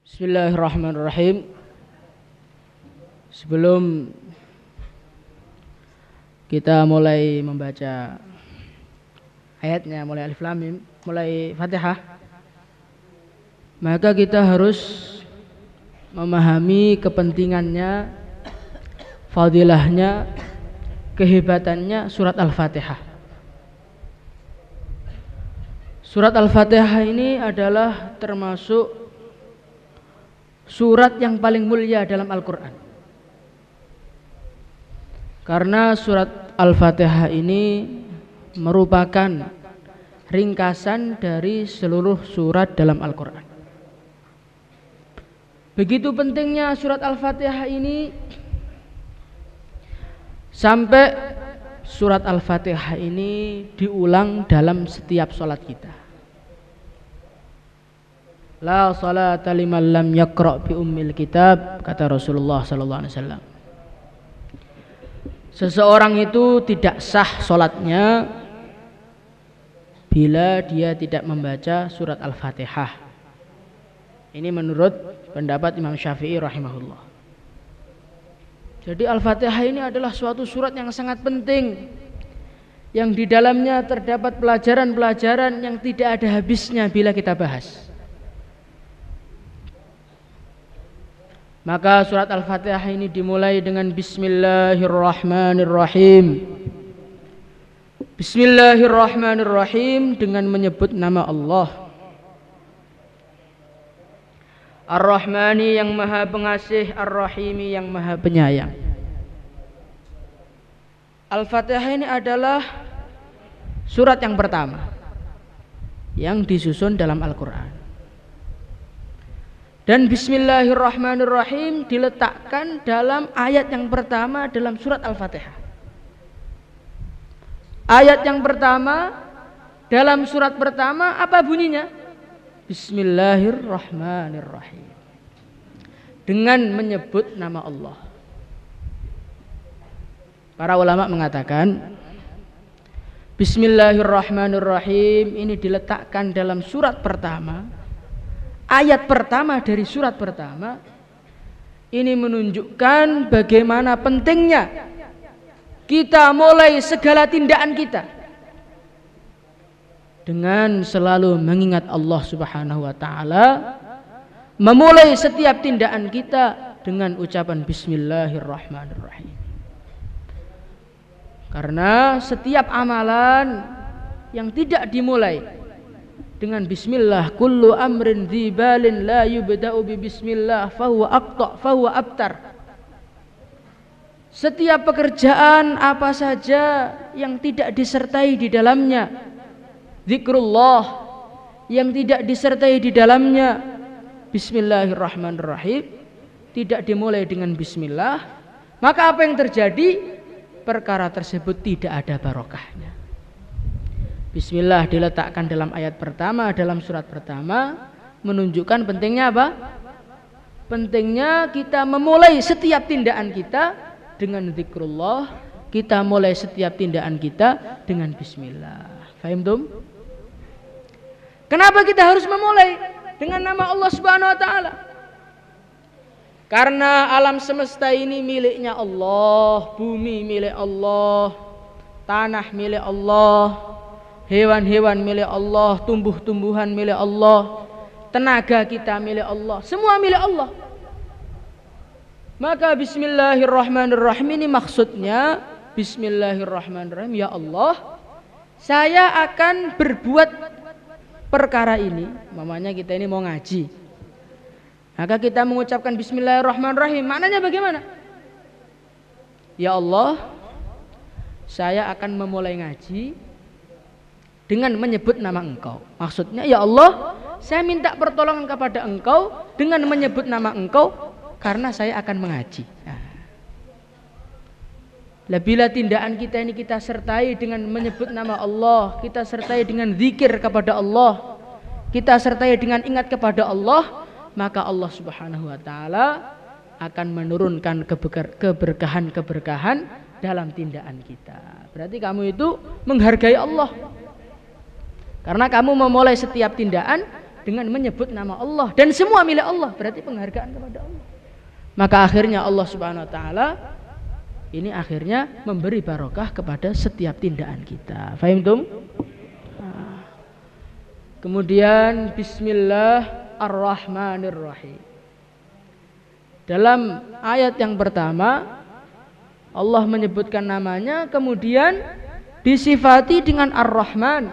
Bismillahirrahmanirrahim. Sebelum kita mulai membaca ayatnya, mulai Alif Lam Mim, mulai Fatihah, maka kita harus memahami kepentingannya, fadilahnya, kehebatannya surat Al-Fatihah. Surat Al-Fatihah ini adalah termasuk surat yang paling mulia dalam Al-Quran. Karena surat Al-Fatihah ini merupakan ringkasan dari seluruh surat dalam Al-Quran. Begitu pentingnya surat Al-Fatihah ini, sampai surat Al-Fatihah ini diulang dalam setiap sholat kita. La salata liman lam yaqra' bi ummil kitab, kata Rasulullah sallallahu alaihi wasallam. Seseorang itu tidak sah salatnya bila dia tidak membaca surat Al-Fatihah. Ini menurut pendapat Imam Syafi'i rahimahullah. Jadi Al-Fatihah ini adalah suatu surat yang sangat penting, yang di dalamnya terdapat pelajaran-pelajaran yang tidak ada habisnya bila kita bahas. Maka surat Al-Fatihah ini dimulai dengan Bismillahirrahmanirrahim. Bismillahirrahmanirrahim, dengan menyebut nama Allah. Ar-Rahmani yang maha pengasih, Ar-Rahimi yang maha penyayang. Al-Fatihah ini adalah surat yang pertama yang disusun dalam Al-Quran. Dan Bismillahirrahmanirrahim diletakkan dalam ayat yang pertama dalam surat Al-Fatihah. Ayat yang pertama dalam surat pertama apa bunyinya? Bismillahirrahmanirrahim, dengan menyebut nama Allah. Para ulama mengatakan Bismillahirrahmanirrahim ini diletakkan dalam surat pertama, ayat pertama dari surat pertama. Ini menunjukkan bagaimana pentingnya kita mulai segala tindakan kita dengan selalu mengingat Allah Subhanahu wa ta'ala, memulai setiap tindakan kita dengan ucapan Bismillahirrahmanirrahim. Karena setiap amalan yang tidak dimulai dengan bismillah, kullu amrin dzibalin la yubda'u bi bismillah fahuwa aqta fahuwa abtar. Setiap pekerjaan apa saja yang tidak disertai di dalamnya zikrullah, yang tidak disertai di dalamnya Bismillahirrahmanirrahim, tidak dimulai dengan bismillah, maka apa yang terjadi? Perkara tersebut tidak ada barokahnya. Bismillah diletakkan dalam ayat pertama dalam surat pertama, menunjukkan pentingnya apa? Pentingnya kita memulai setiap tindakan kita dengan zikrullah, kita mulai setiap tindakan kita dengan bismillah. Fahim tum? Kenapa kita harus memulai dengan nama Allah Subhanahu wa ta'ala? Karena alam semesta ini miliknya Allah, bumi milik Allah, tanah milik Allah, hewan-hewan milik Allah, tumbuh-tumbuhan milik Allah, tenaga kita milik Allah, semua milik Allah. Maka Bismillahirrahmanirrahim ini maksudnya Bismillahirrahmanirrahim, ya Allah, saya akan berbuat perkara ini. Mamanya kita ini mau ngaji, maka kita mengucapkan Bismillahirrahmanirrahim. Maknanya bagaimana? Ya Allah, saya akan memulai ngaji dengan menyebut nama Engkau. Maksudnya, ya Allah, saya minta pertolongan kepada Engkau dengan menyebut nama Engkau, karena saya akan mengaji. Bila tindakan kita ini kita sertai dengan menyebut nama Allah, kita sertai dengan zikir kepada Allah, kita sertai dengan ingat kepada Allah, maka Allah Subhanahu wa ta'ala akan menurunkan keberkahan-keberkahan dalam tindakan kita. Berarti kamu itu menghargai Allah, karena kamu memulai setiap tindakan dengan menyebut nama Allah dan semua milik Allah, berarti penghargaan kepada Allah. Maka akhirnya Allah Subhanahu wa taala ini akhirnya memberi barokah kepada setiap tindakan kita. Fahim tum? Kemudian Bismillahirrahmanirrahim. Dalam ayat yang pertama Allah menyebutkan namanya, kemudian disifati dengan Ar-Rahman,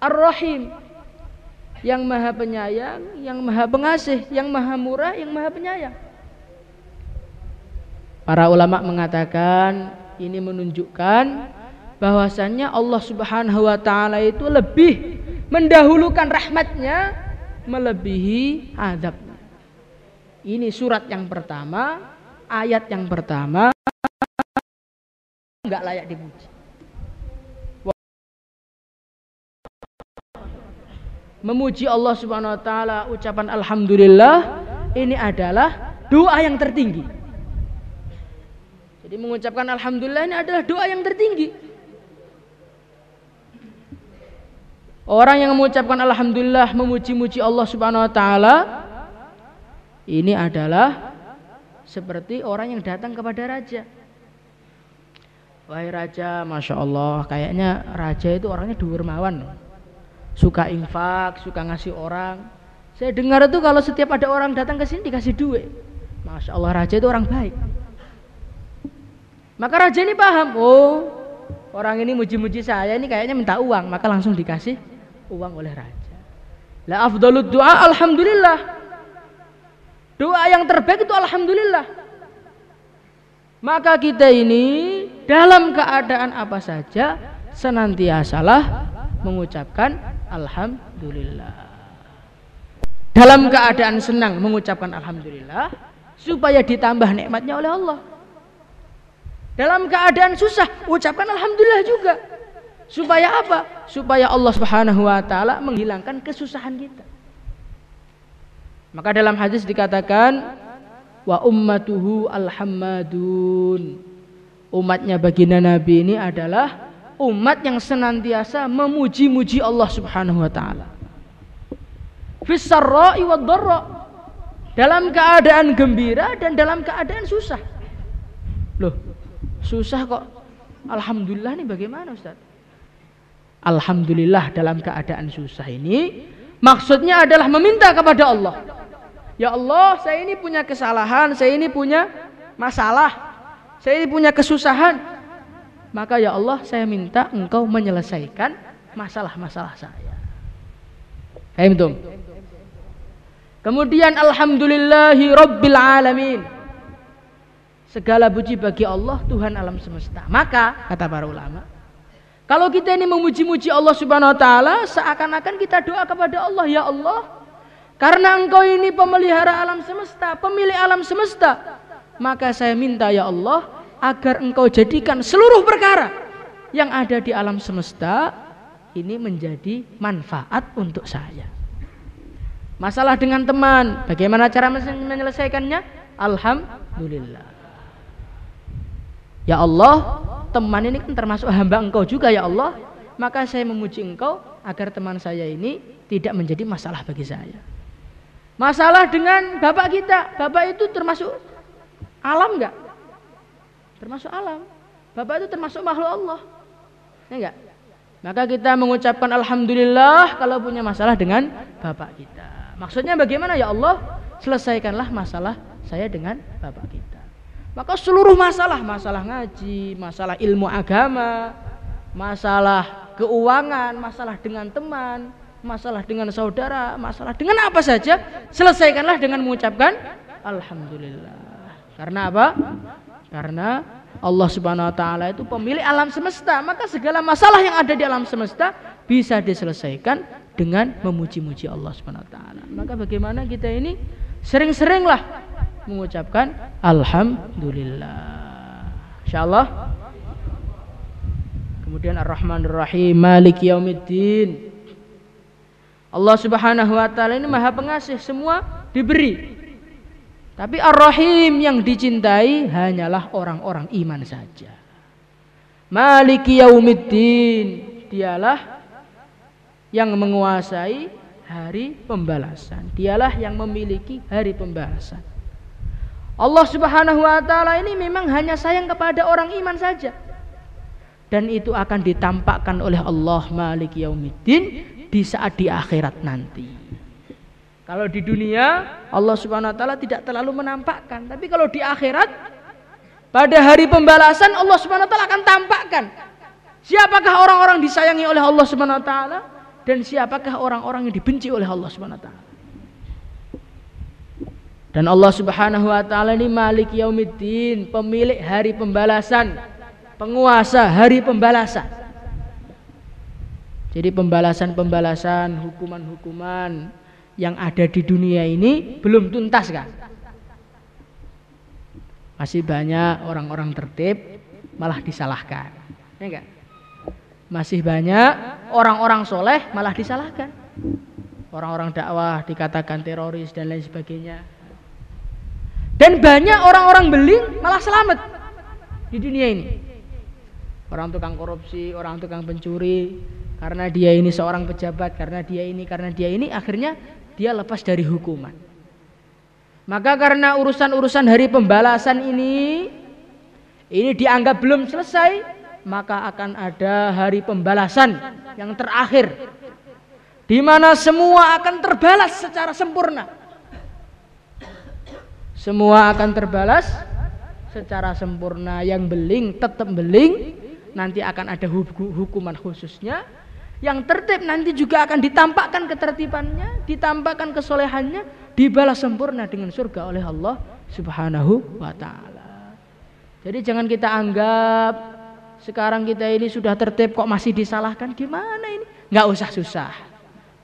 Ar-Rahim, yang maha penyayang, yang maha pengasih, yang maha murah, yang maha penyayang. Para ulama mengatakan ini menunjukkan bahwasannya Allah Subhanahu wa taala itu lebih mendahulukan rahmatnya melebihi azabnya. Ini surat yang pertama, ayat yang pertama enggak layak dipuji. Memuji Allah Subhanahu wa taala, ucapan alhamdulillah ini adalah doa yang tertinggi. Jadi mengucapkan alhamdulillah ini adalah doa yang tertinggi. Orang yang mengucapkan alhamdulillah, memuji-muji Allah Subhanahu wa taala, ini adalah seperti orang yang datang kepada raja. Wahai raja, masya Allah, kayaknya raja itu orangnya dermawan, suka infak, suka ngasih orang. Saya dengar itu kalau setiap ada orang datang ke sini dikasih duit. Masya Allah, raja itu orang baik. Maka raja ini paham, oh orang ini muji-muji saya, ini kayaknya minta uang, maka langsung dikasih uang oleh raja. La afdalud du'a alhamdulillah. Doa yang terbaik itu alhamdulillah. Maka kita ini dalam keadaan apa saja senantiasalah mengucapkan alhamdulillah. Dalam keadaan senang mengucapkan alhamdulillah supaya ditambah nikmatnya oleh Allah. Dalam keadaan susah ucapkan alhamdulillah juga. Supaya apa? Supaya Allah Subhanahu wa taala menghilangkan kesusahan kita. Maka dalam hadis dikatakan wa ummatuhu alhammadun. Umatnya baginda Nabi ini adalah umat yang senantiasa memuji-muji Allah Subhanahu wa taala. Fis sarra'i wad dharra. Dalam keadaan gembira dan dalam keadaan susah. Loh, susah kok alhamdulillah ini bagaimana Ustaz? Alhamdulillah dalam keadaan susah ini maksudnya adalah meminta kepada Allah. Ya Allah, saya ini punya kesalahan, saya ini punya masalah, saya ini punya kesusahan. Maka ya Allah, saya minta Engkau menyelesaikan masalah-masalah saya. Paham tuh? Kemudian alhamdulillahi rabbil alamin. Segala puji bagi Allah, Tuhan alam semesta. Maka kata para ulama, kalau kita ini memuji-muji Allah Subhanahu wa taala, seakan-akan kita doa kepada Allah, ya Allah, karena Engkau ini pemelihara alam semesta, pemilik alam semesta, maka saya minta ya Allah agar Engkau jadikan seluruh perkara yang ada di alam semesta ini menjadi manfaat untuk saya. Masalah dengan teman, bagaimana cara menyelesaikannya? Alhamdulillah. Ya Allah, teman ini kan termasuk hamba Engkau juga ya Allah, maka saya memuji Engkau agar teman saya ini tidak menjadi masalah bagi saya. Masalah dengan bapak kita, bapak itu termasuk alam enggak? Termasuk alam. Bapak itu termasuk makhluk Allah. Ya enggak? Maka kita mengucapkan alhamdulillah kalau punya masalah dengan bapak kita. Maksudnya bagaimana ya Allah? Selesaikanlah masalah saya dengan bapak kita. Maka seluruh masalah, masalah ngaji, masalah ilmu agama, masalah keuangan, masalah dengan teman, masalah dengan saudara, masalah dengan apa saja, selesaikanlah dengan mengucapkan alhamdulillah. Karena apa? Karena Allah Subhanahu wa taala itu pemilik alam semesta, maka segala masalah yang ada di alam semesta bisa diselesaikan dengan memuji-muji Allah Subhanahu wa taala. Maka bagaimana kita ini sering-seringlah mengucapkan alhamdulillah. Insyaallah. Kemudian Ar-Rahmanir Rahim, Maliki Yaumiddin. Allah Subhanahu wa taala ini Maha Pengasih, semua diberi. Tapi Ar-Rahim yang dicintai hanyalah orang-orang iman saja. Maliki Yaumiddin, dialah yang menguasai hari pembalasan. Dialah yang memiliki hari pembalasan. Allah Subhanahu wa taala ini memang hanya sayang kepada orang iman saja. Dan itu akan ditampakkan oleh Allah Maliki Yaumiddin di saat di akhirat nanti. Kalau di dunia Allah Subhanahu wa taala tidak terlalu menampakkan, tapi kalau di akhirat pada hari pembalasan Allah Subhanahu wa taala akan tampakkan siapakah orang-orang disayangi oleh Allah Subhanahu wa taala dan siapakah orang-orang yang dibenci oleh Allah Subhanahu wa taala. Dan Allah Subhanahu wa taala ini Malik Yaumiddin, pemilik hari pembalasan, penguasa hari pembalasan. Jadi pembalasan-pembalasan, hukuman-hukuman yang ada di dunia ini belum tuntas kan? Masih banyak orang-orang tertib malah disalahkan. Ya enggak? Masih banyak orang-orang soleh malah disalahkan. Orang-orang dakwah dikatakan teroris dan lain sebagainya. Dan banyak orang-orang beling malah selamat di dunia ini. Orang tukang korupsi, orang tukang pencuri, karena dia ini seorang pejabat, karena dia ini, akhirnya dia lepas dari hukuman. Maka karena urusan-urusan hari pembalasan ini dianggap belum selesai, maka akan ada hari pembalasan yang terakhir, di mana semua akan terbalas secara sempurna. Semua akan terbalas secara sempurna. Yang beling tetap beling, nanti akan ada hukuman khususnya. Yang tertib nanti juga akan ditampakkan ketertibannya, ditampakkan kesolehannya, dibalas sempurna dengan surga oleh Allah Subhanahu wa taala. Jadi jangan kita anggap sekarang kita ini sudah tertib kok masih disalahkan, gimana ini? Nggak usah susah.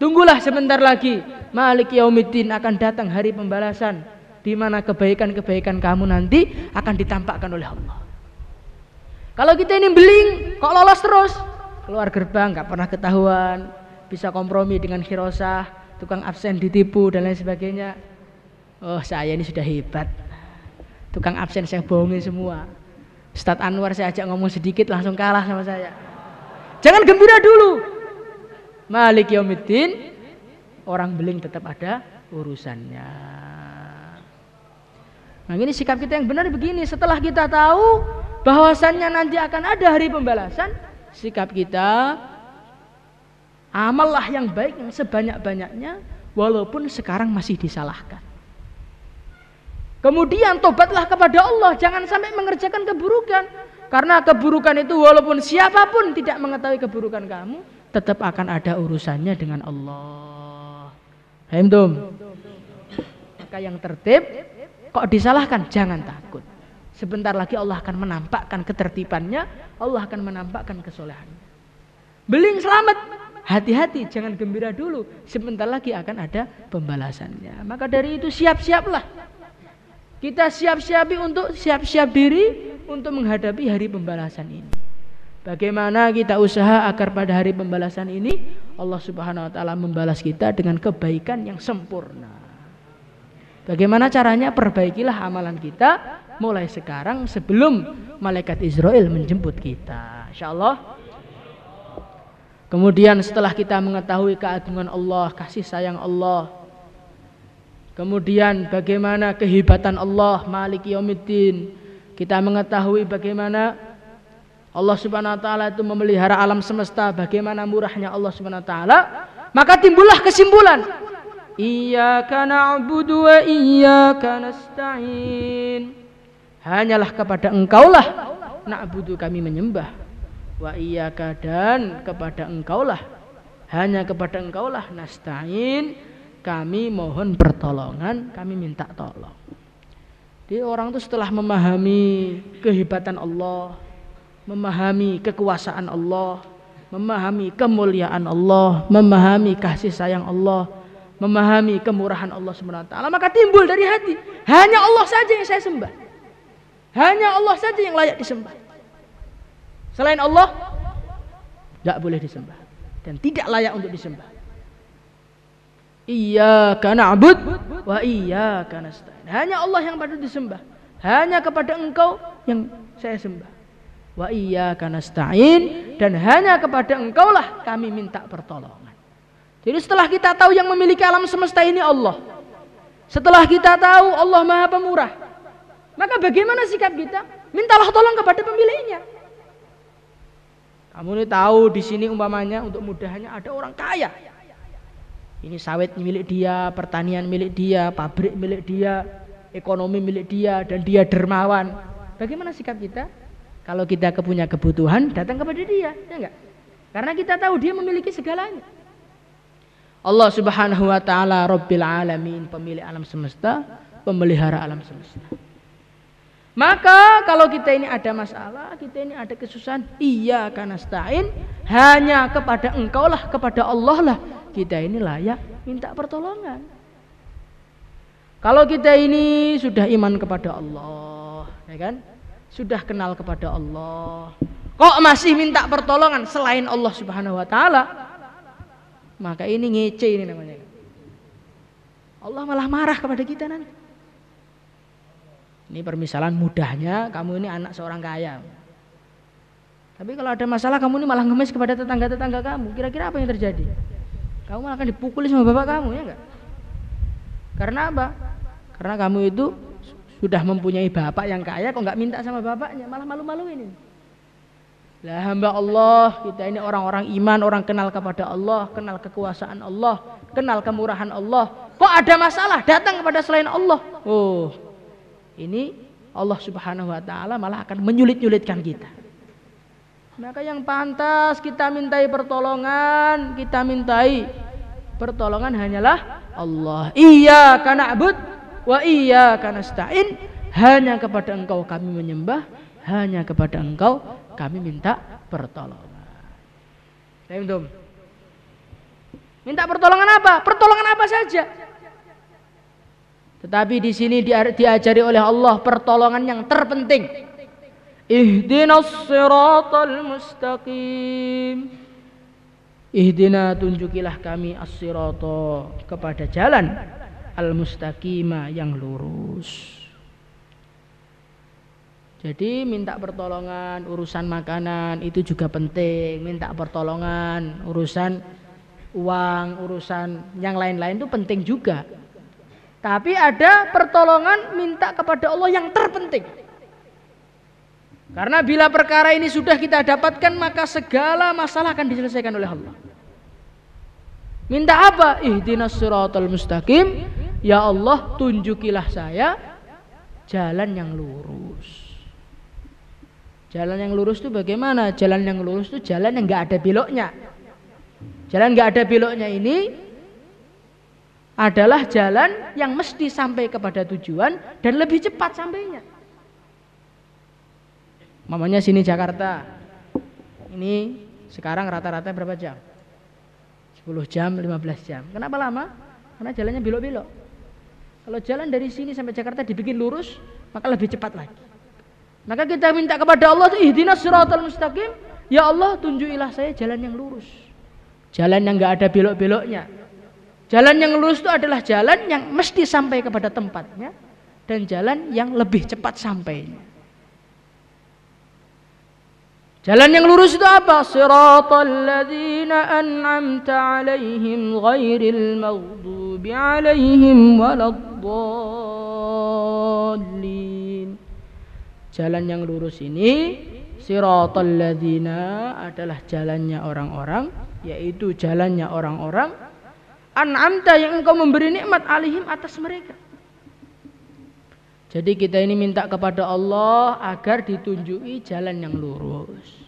Tunggulah sebentar lagi, Malik Yaumiddin akan datang hari pembalasan, di mana kebaikan-kebaikan kamu nanti akan ditampakkan oleh Allah. Kalau kita ini beling, kok lolos terus? Keluar gerbang nggak pernah ketahuan, bisa kompromi dengan khirosah, tukang absen ditipu dan lain sebagainya. Oh, saya ini sudah hebat. Tukang absen saya bohongin semua. Ustadz Anwar saya ajak ngomong sedikit langsung kalah sama saya. Jangan gembira dulu. Malik Yaumiddin, orang beling tetap ada urusannya. Nah, ini sikap kita yang benar begini. Setelah kita tahu bahwasannya nanti akan ada hari pembalasan, sikap kita amallah yang baik yang sebanyak-banyaknya walaupun sekarang masih disalahkan. Kemudian tobatlah kepada Allah, jangan sampai mengerjakan keburukan. Karena keburukan itu walaupun siapapun tidak mengetahui keburukan kamu, tetap akan ada urusannya dengan Allah. Paham? Maka yang tertib, kok disalahkan, jangan takut. Sebentar lagi Allah akan menampakkan ketertibannya, Allah akan menampakkan kesolehannya. Beling selamat, hati-hati, jangan gembira dulu. Sebentar lagi akan ada pembalasannya. Maka dari itu siap-siaplah. Kita siap-siap diri untuk menghadapi hari pembalasan ini. Bagaimana kita usaha agar pada hari pembalasan ini Allah Subhanahu wa taala membalas kita dengan kebaikan yang sempurna. Bagaimana caranya? Perbaikilah amalan kita mulai sekarang sebelum malaikat Israel menjemput kita, insyaallah. Kemudian setelah kita mengetahui keagungan Allah, kasih sayang Allah, kemudian bagaimana kehebatan Allah Malik Yaumiddin, kita mengetahui bagaimana Allah Subhanahu wa taala itu memelihara alam semesta, bagaimana murahnya Allah Subhanahu wa taala, maka timbullah kesimpulan, iyyaka na'budu wa iyyaka nasta'in. Hanyalah kepada Engkaulah na'budu kami menyembah, wa iyyaka dan kepada Engkaulah, hanya kepada Engkaulah nasta'in kami mohon pertolongan, kami minta tolong. Jadi orang itu setelah memahami kehebatan Allah, memahami kekuasaan Allah, memahami kemuliaan Allah, memahami kasih sayang Allah, memahami kemurahan Allah Subhanahu wa taala, maka timbul dari hati, hanya Allah saja yang saya sembah. Hanya Allah saja yang layak disembah. Selain Allah tidak boleh disembah dan tidak layak untuk disembah. Iyyaka na'bud wa iyyaka nasta'in. Hanya Allah yang patut disembah. Hanya kepada Engkau yang saya sembah. Wa iyyaka nasta'in, dan hanya kepada Engkaulah kami minta pertolongan. Jadi setelah kita tahu yang memiliki alam semesta ini Allah, setelah kita tahu Allah Maha Pemurah, maka bagaimana sikap kita? Mintalah tolong kepada pemiliknya. Kamu ini tahu di sini umpamanya untuk mudahnya ada orang kaya. Ini sawit milik dia, pertanian milik dia, pabrik milik dia, ekonomi milik dia, dan dia dermawan. Bagaimana sikap kita? Kalau kita punya kebutuhan, datang kepada dia, ya enggak? Karena kita tahu dia memiliki segalanya. Allah Subhanahu wa taala Rabbil alamin, pemilik alam semesta, pemelihara alam semesta. Maka kalau kita ini ada masalah, kita ini ada kesusahan, iyyaka nasta'in, hanya kepada Engkau lah, kepada Allah lah kita ini layak minta pertolongan. Kalau kita ini sudah iman kepada Allah, ya kan? Sudah kenal kepada Allah, kok masih minta pertolongan selain Allah Subhanahu wa taala, maka ini ngece ini namanya. Allah malah marah kepada kita nanti. Ini permisalan mudahnya, kamu ini anak seorang kaya. Tapi kalau ada masalah kamu ini malah ngemis kepada tetangga-tetangga kamu, kira-kira apa yang terjadi? Kamu malah akan dipukuli sama bapak kamu, ya enggak? Karena apa? Karena kamu itu sudah mempunyai bapak yang kaya, kok enggak minta sama bapaknya, malah malu-maluin ini. Lah hamba Allah, kita ini orang-orang iman, orang kenal kepada Allah, kenal kekuasaan Allah, kenal kemurahan Allah. Kok ada masalah datang kepada selain Allah? Oh, ini Allah Subhanahu wa taala malah akan menyulit-nyulitkan kita. Maka yang pantas kita mintai pertolongan, hanyalah Allah. Iyyaka na'bud wa iyyaka nasta'in, hanya kepada Engkau kami menyembah, hanya kepada Engkau kami minta pertolongan. Paham? Minta pertolongan apa? Pertolongan apa saja. Tetapi di sini diajari oleh Allah pertolongan yang terpenting. Ihdinas siratal mustaqim. Ihdina, tunjukilah kami as-sirata, kepada jalan al-mustaqima, yang lurus. Jadi minta pertolongan urusan makanan itu juga penting. Minta pertolongan urusan uang, urusan yang lain-lain itu penting juga. Tapi ada pertolongan minta kepada Allah yang terpenting. Karena bila perkara ini sudah kita dapatkan, maka segala masalah akan diselesaikan oleh Allah. Minta apa? Ihdinas siratal mustaqim. Ya Allah, tunjukilah saya jalan yang lurus. Jalan yang lurus itu bagaimana? Jalan yang lurus itu jalan yang enggak ada beloknya. Jalan enggak ada beloknya ini adalah jalan yang mesti sampai kepada tujuan dan lebih cepat sampainya. Mamanya sini Jakarta, ini sekarang rata-rata berapa jam? 10 jam, 15 jam. Kenapa lama? Karena jalannya belok-belok. Kalau jalan dari sini sampai Jakarta dibikin lurus, maka lebih cepat lagi. Maka kita minta kepada Allah, ihdinas siratal mustaqim. Ya Allah, tunjukilah saya jalan yang lurus, jalan yang enggak ada belok-beloknya. Jalan yang lurus itu adalah jalan yang mesti sampai kepada tempatnya, dan jalan yang lebih cepat sampainya. Jalan yang lurus itu apa? Siratal ladzina an'amta 'alaihim ghairil maghdubi 'alaihim waladdallin. Jalan yang lurus ini, siratal ladzina, adalah jalannya orang-orang, yaitu jalannya orang-orang an'amta, yang Engkau memberi nikmat, alaihim, atas mereka. Jadi kita ini minta kepada Allah agar ditunjuki jalan yang lurus.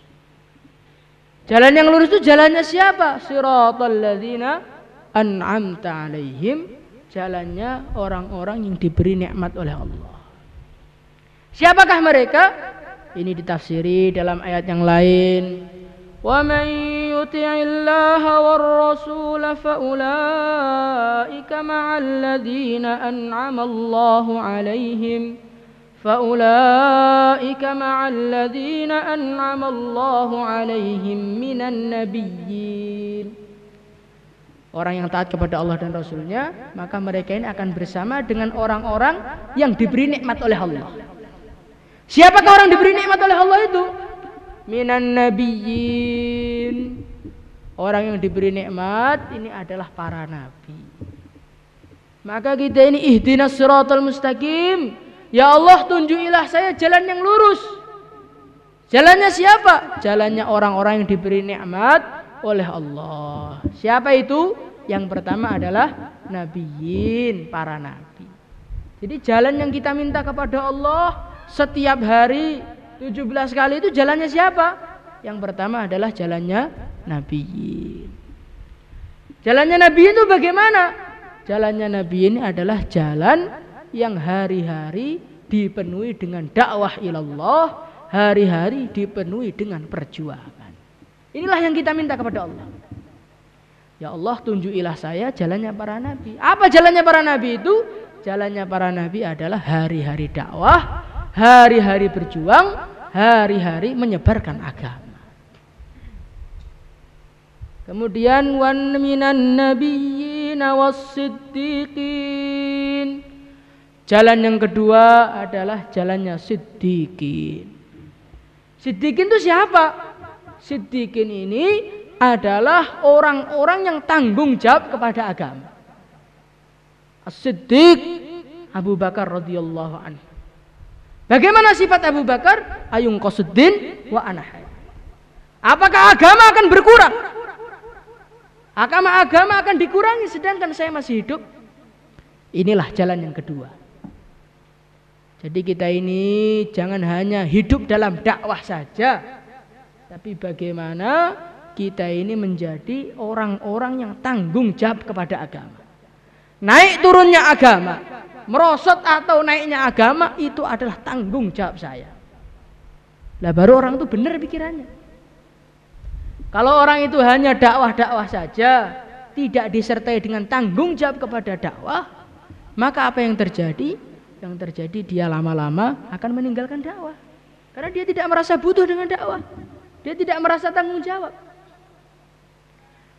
Jalan yang lurus itu jalannya siapa? Siratal ladzina an'amta alaihim, jalannya orang-orang yang diberi nikmat oleh Allah. Siapakah mereka? Ini ditafsiri dalam ayat yang lain. وَمَنْ يُطِعِ اللَّهَ وَالرَّسُولَ فَأُولَئِكَ مَعَ الَّذِينَ أَنْعَمَ اللَّهُ عَلَيْهِمْ مِنَ النَّبِيِّينَ. Orang yang taat kepada Allah dan Rasulnya, maka mereka ini akan bersama dengan orang-orang yang diberi nikmat oleh Allah. Siapakah orang diberi nikmat oleh Allah itu? Minan nabiyyin, Orang yang diberi nikmat ini adalah para nabi. Maka kita ini ihdinas siratal mustaqim. Ya Allah, tunjukilah saya jalan yang lurus. Jalannya siapa? Jalannya orang-orang yang diberi nikmat oleh Allah. Siapa itu? Yang pertama adalah nabiyin, para nabi. Jadi jalan yang kita minta kepada Allah setiap hari 17 kali itu jalannya siapa? Yang pertama adalah jalannya nabiyin. Jalannya nabiyin itu bagaimana? Jalannya nabiyin adalah jalan yang hari-hari dipenuhi dengan dakwah ilallah, hari-hari dipenuhi dengan perjuangan. Inilah yang kita minta kepada Allah. Ya Allah, tunjukilah saya jalannya para nabi. Apa jalannya para nabi itu? Jalannya para nabi adalah hari-hari dakwah, hari-hari berjuang, hari-hari menyebarkan agama. Kemudian wan minan nabiyyin was-siddiqin. Jalan yang kedua adalah jalannya siddiqin. Siddiqin itu siapa? Siddiqin ini adalah orang-orang yang tanggung jawab kepada agama. As-Siddiq Abu Bakar radhiyallahu anhu. Bagaimana sifat Abu Bakar? Ayung qasuddin wa anahai. Apakah agama akan berkurang? Agama akan dikurangi sedangkan saya masih hidup? Inilah jalan yang kedua. Jadi kita ini jangan hanya hidup dalam dakwah saja, tapi bagaimana kita ini menjadi orang-orang yang tanggung jawab kepada agama. Naik turunnya agama, merosot atau naiknya agama itu adalah tanggung jawab saya. Lah baru orang itu benar pikirannya. Kalau orang itu hanya dakwah-dakwah saja, tidak disertai dengan tanggung jawab kepada dakwah, maka apa yang terjadi? Yang terjadi dia lama-lama akan meninggalkan dakwah. Karena dia tidak merasa butuh dengan dakwah. Dia tidak merasa tanggung jawab.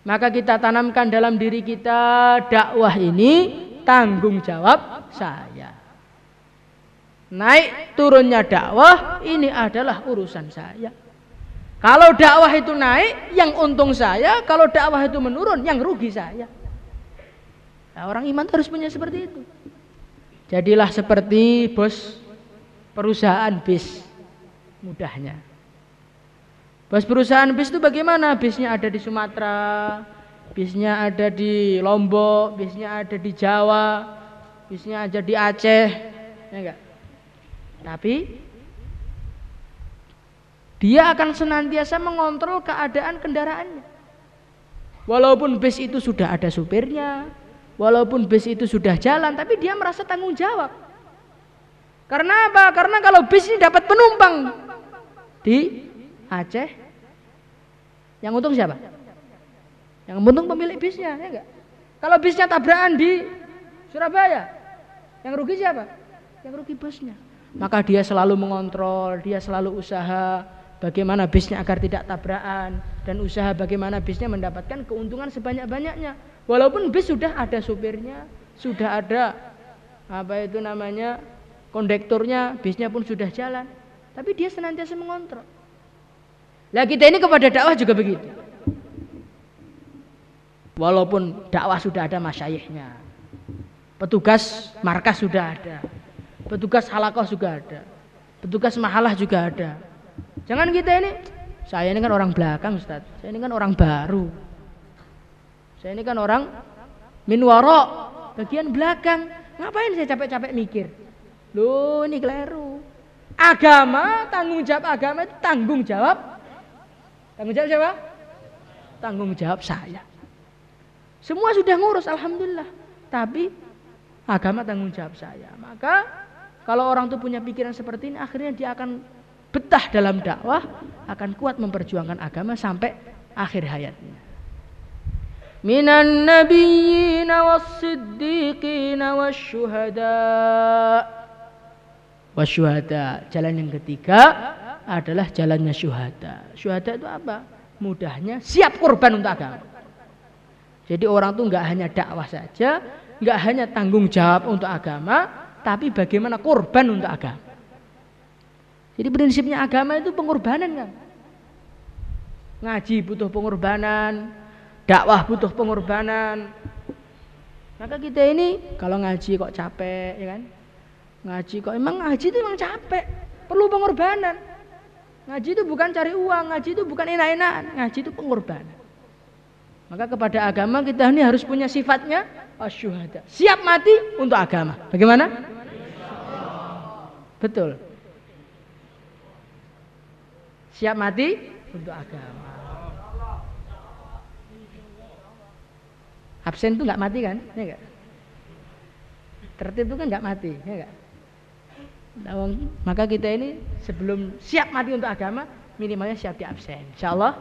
Maka kita tanamkan dalam diri kita, dakwah ini tanggung jawab saya. Naik turunnya dakwah ini adalah urusan saya. Kalau dakwah itu naik, yang untung saya. Kalau dakwah itu menurun, yang rugi saya. Nah, orang iman harus punya seperti itu. Jadilah seperti bos perusahaan bis, mudahnya. Bos perusahaan bis itu bagaimana? Bisnya ada di Sumatera, bisnya ada di Lombok, bisnya ada di Jawa, bisnya ada di Aceh, ya enggak? Tapi dia akan senantiasa mengontrol keadaan kendaraannya. Walaupun bis itu sudah ada supirnya, walaupun bis itu sudah jalan, tapi dia merasa tanggung jawab. Karena apa? Karena kalau bis ini dapat penumpang di Aceh, yang untung siapa? Yang untung pemilik bisnya, ya enggak? Kalau bisnya tabrakan di Surabaya, yang rugi siapa? Yang rugi bosnya. Maka dia selalu mengontrol, dia selalu usaha bagaimana bisnya agar tidak tabrakan, dan usaha bagaimana bisnya mendapatkan keuntungan sebanyak-banyaknya. Walaupun bis sudah ada supirnya, sudah ada kondekturnya, bisnya pun sudah jalan, tapi dia senantiasa mengontrol. Lah kita ini kepada dakwah juga begitu. Walaupun dakwah sudah ada masyayikhnya, petugas markas sudah ada, petugas halakoh juga ada, petugas mahalah juga ada. Jangan kita ini, saya ini kan orang belakang Ustaz, saya ini kan orang baru, saya ini kan orang min wara, bagian belakang. Ngapain saya capek-capek mikir? Loh, ini keliru. Agama, tanggung jawab agama itu tanggung jawab. Tanggung jawab siapa? Tanggung jawab saya. Semua sudah ngurus alhamdulillah, tapi agama tanggung jawab saya. Maka kalau orang itu punya pikiran seperti ini, akhirnya dia akan betah dalam dakwah, akan kuat memperjuangkan agama sampai akhir hayatnya. Minan nabiyyin was-siddiqin wasyuhada. Jalan yang ketiga adalah jalannya syuhada. Syuhada itu apa? Mudahnya siap korban untuk agama. Jadi orang itu enggak hanya dakwah saja, enggak hanya tanggung jawab untuk agama, tapi bagaimana korban untuk agama. Jadi prinsipnya agama itu pengorbanan kan. Ngaji butuh pengorbanan, dakwah butuh pengorbanan. Maka kita ini kalau ngaji kok capek, ya kan? Ngaji kok ngaji itu emang capek, perlu pengorbanan. Ngaji itu bukan cari uang, ngaji itu bukan enak-enakan, ngaji itu pengorbanan. Maka kepada agama kita ini harus punya sifatnya asyuhada, siap mati untuk agama. Bagaimana? Betul. Siap mati untuk agama. Absen itu nggak mati kan? Ya nggak? Tertib itu kan nggak mati, ya nggak? Maka kita ini sebelum siap mati untuk agama minimalnya siap di absen, insyaallah.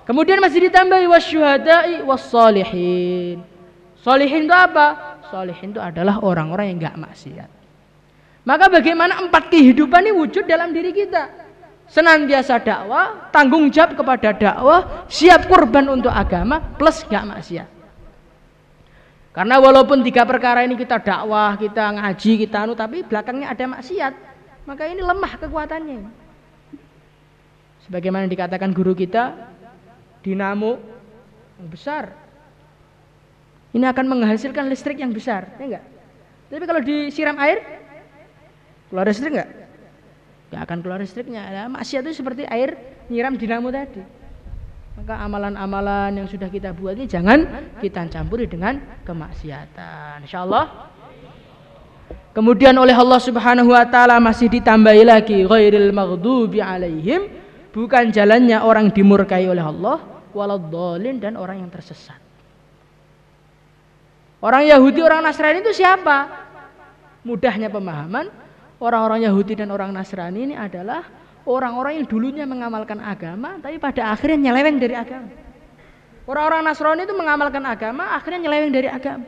Kemudian masih ditambahi wasyuhada'i wassalihin. Solihin itu apa? Solihin itu adalah orang-orang yang nggak maksiat. Maka bagaimana 4 kehidupan ini wujud dalam diri kita? Senantiasa dakwah, tanggung jawab kepada dakwah, siap kurban untuk agama, plus nggak maksiat. Karena walaupun 3 perkara ini kita dakwah, kita ngaji, kita tapi belakangnya ada maksiat, maka ini lemah kekuatannya. Sebagaimana dikatakan guru kita, dinamo yang besar ini akan menghasilkan listrik yang besar, ya enggak? Tapi kalau disiram air, keluar listrik enggak? Enggak akan keluar listriknya. Nah, maksiat itu seperti air nyiram dinamo tadi. Maka amalan-amalan yang sudah kita buat ini jangan kita campuri dengan kemaksiatan, insyaallah. Kemudian oleh Allah Subhanahu wa taala masih ditambahi lagi ghairil maghdubi alaihim, bukan jalannya orang dimurkai oleh Allah, waladhdallin, dan orang yang tersesat. Orang Yahudi, orang Nasrani itu siapa? Mudahnya pemahaman, orang-orang Yahudi dan orang Nasrani ini adalah orang-orang yang dulunya mengamalkan agama tapi pada akhirnya nyeleweng dari agama. Orang-orang Nasrani itu mengamalkan agama akhirnya nyeleweng dari agama.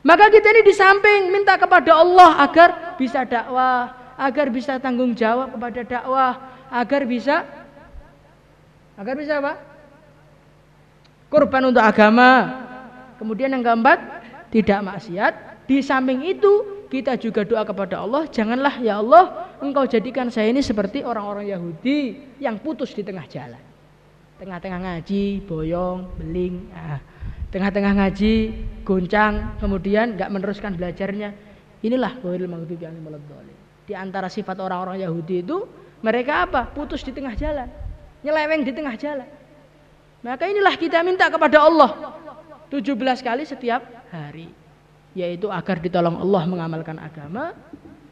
Maka kita ini di samping minta kepada Allah agar bisa dakwah, agar bisa tanggung jawab kepada dakwah, agar bisa apa? Kurban untuk agama. Kemudian yang keempat, tidak maksiat. Di samping itu kita juga doa kepada Allah, janganlah ya Allah Engkau jadikan saya ini seperti orang-orang Yahudi yang putus di tengah jalan. Tengah-tengah ngaji, boyong, beling, tengah-tengah ngaji, goncang, kemudian enggak meneruskan belajarnya. Inilah ghairil maghdubi alaihim waladdallin. Di antara sifat orang-orang Yahudi itu mereka apa? Putus di tengah jalan, nyeleweng di tengah jalan. Maka inilah kita minta kepada Allah 17 kali setiap hari, yaitu agar ditolong Allah mengamalkan agama,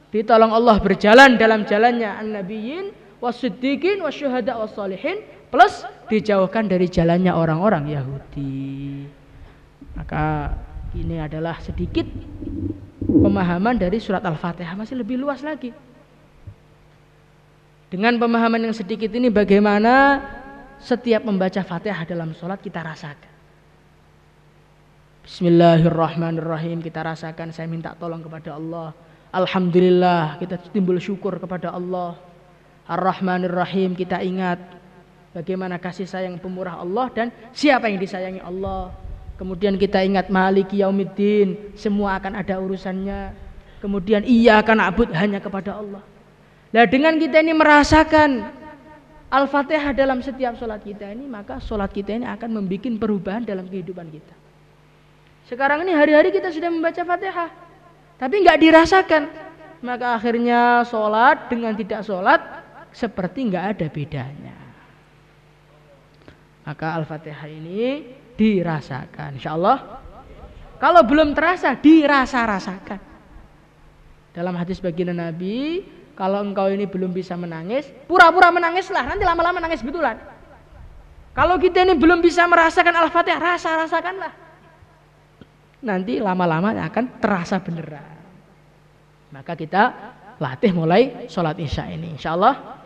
ditolong Allah berjalan dalam jalannya an-nabiyyin was-siddiqin wasyuhada was-shalihin, plus dijauhkan dari jalannya orang-orang Yahudi. Maka ini adalah sedikit pemahaman dari surat Al-Fatihah, masih lebih luas lagi. Dengan pemahaman yang sedikit ini bagaimana setiap membaca Fatihah dalam sholat kita rasakan. Bismillahirrahmanirrahim, kita rasakan saya minta tolong kepada Allah. Alhamdulillah, kita timbul syukur kepada Allah. Ar-Rahmanir-Rahim, kita ingat bagaimana kasih sayang pemurah Allah dan siapa yang disayangi Allah. Kemudian kita ingat Maliki Yaumiddin, semua akan ada urusannya. Kemudian iyyaka na'budu, hanya kepada Allah. Nah, dengan kita ini merasakan Al-Fatihah dalam setiap sholat kita ini, maka sholat kita ini akan membuat perubahan dalam kehidupan kita. Sekarang ini hari-hari kita sudah membaca Fatihah, tapi nggak dirasakan. Maka akhirnya sholat dengan tidak sholat seperti nggak ada bedanya. Maka Al-Fatihah ini dirasakan, insya Allah. Kalau belum terasa, dirasa-rasakan. Dalam hadis baginda Nabi, kalau engkau ini belum bisa menangis, pura-pura menangislah, nanti lama-lama nangis betulan. Kalau kita ini belum bisa merasakan Al-Fatihah, rasa-rasakanlah. Nanti lama-lama akan terasa beneran. Maka kita latih mulai sholat isya ini, insya Allah.